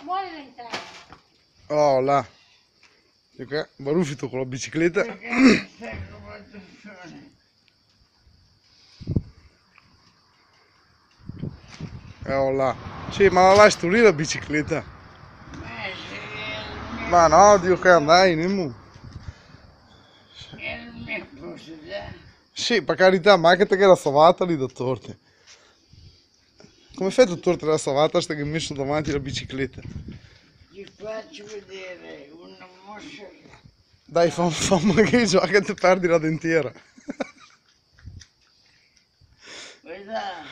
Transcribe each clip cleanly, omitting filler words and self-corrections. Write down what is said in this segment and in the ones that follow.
Muore l'entrata. Oh là, Barufito con la bicicletta. Oh là, sì, ma la lasci tu lì la bicicletta? Ma no, Dio che andai, Nemo. È il mio posto, già. Sì, per carità, ma anche te che la savata lì da torte. Come fai tu torte la savata sta che hai messo davanti la bicicletta? Ti faccio vedere una mossa. Dai, fa un magheggio, anche te perdi la dentiera. Guarda,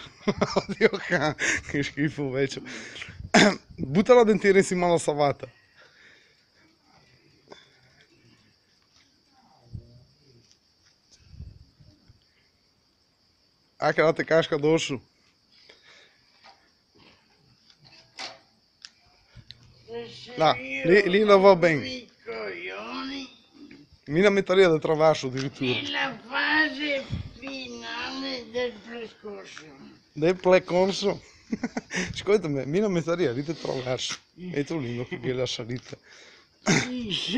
Oddio che schifo invece. Butta la dentiera insieme alla savata. Ah, che la te casca addosso. No, lì non va bene. i coglioni Mi la metteria da traverso addirittura. nella fase finale del percorso. Del percorso. Ascoltami, mi la metteria lì da traverso. E tu lì, che la salita.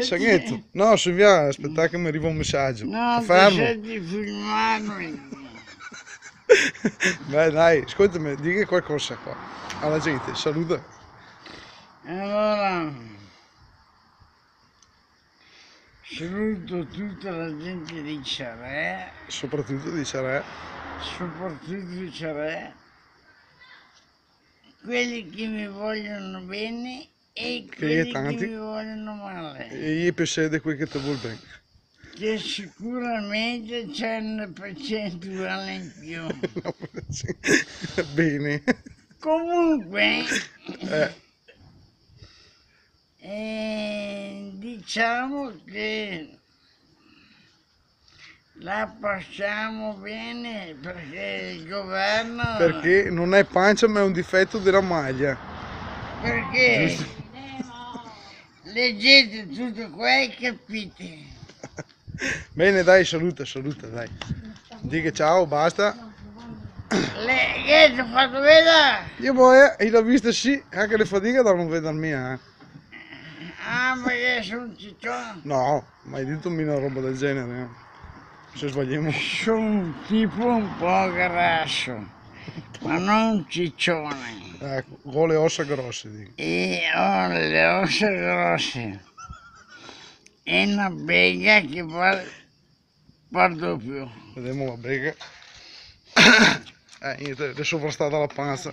Sagnetto, no, se via, aspetta che mi arriva un messaggio. No, Fermo. di filmarmi. Beh, dai, ascoltami, dica qualcosa qua alla gente, saluta. Allora, saluto tutta la gente di Ciarè, Soprattutto di Sarè. soprattutto di Ciarè, quelli che mi vogliono bene e Che quelli tanti. che mi vogliono male. E io pensate quel che ti vuol bene. Che sicuramente c'è una percentuale in più. Bene. Comunque, Eh, diciamo che la passiamo bene perché il governo... perché non è pancia ma è un difetto della maglia. Perché Giusto? leggete tutto qua e capite. Bene, dai, saluta, dai. Dica ciao, basta. Che ti ho fatto vedere? Io poi, l'ho vista sì, anche le fatiche da non vedermi, eh. Ah, perché sono ciccione? No, mai detto una roba del genere, eh. Se sbagliamo. Sono tipo un po' grasso, ma non ciccione. Ecco, con le ossa grosse, dico. E ho le ossa grosse e una bega che va doppio. Vediamo la brega. Niente, adesso sovrastata la panza.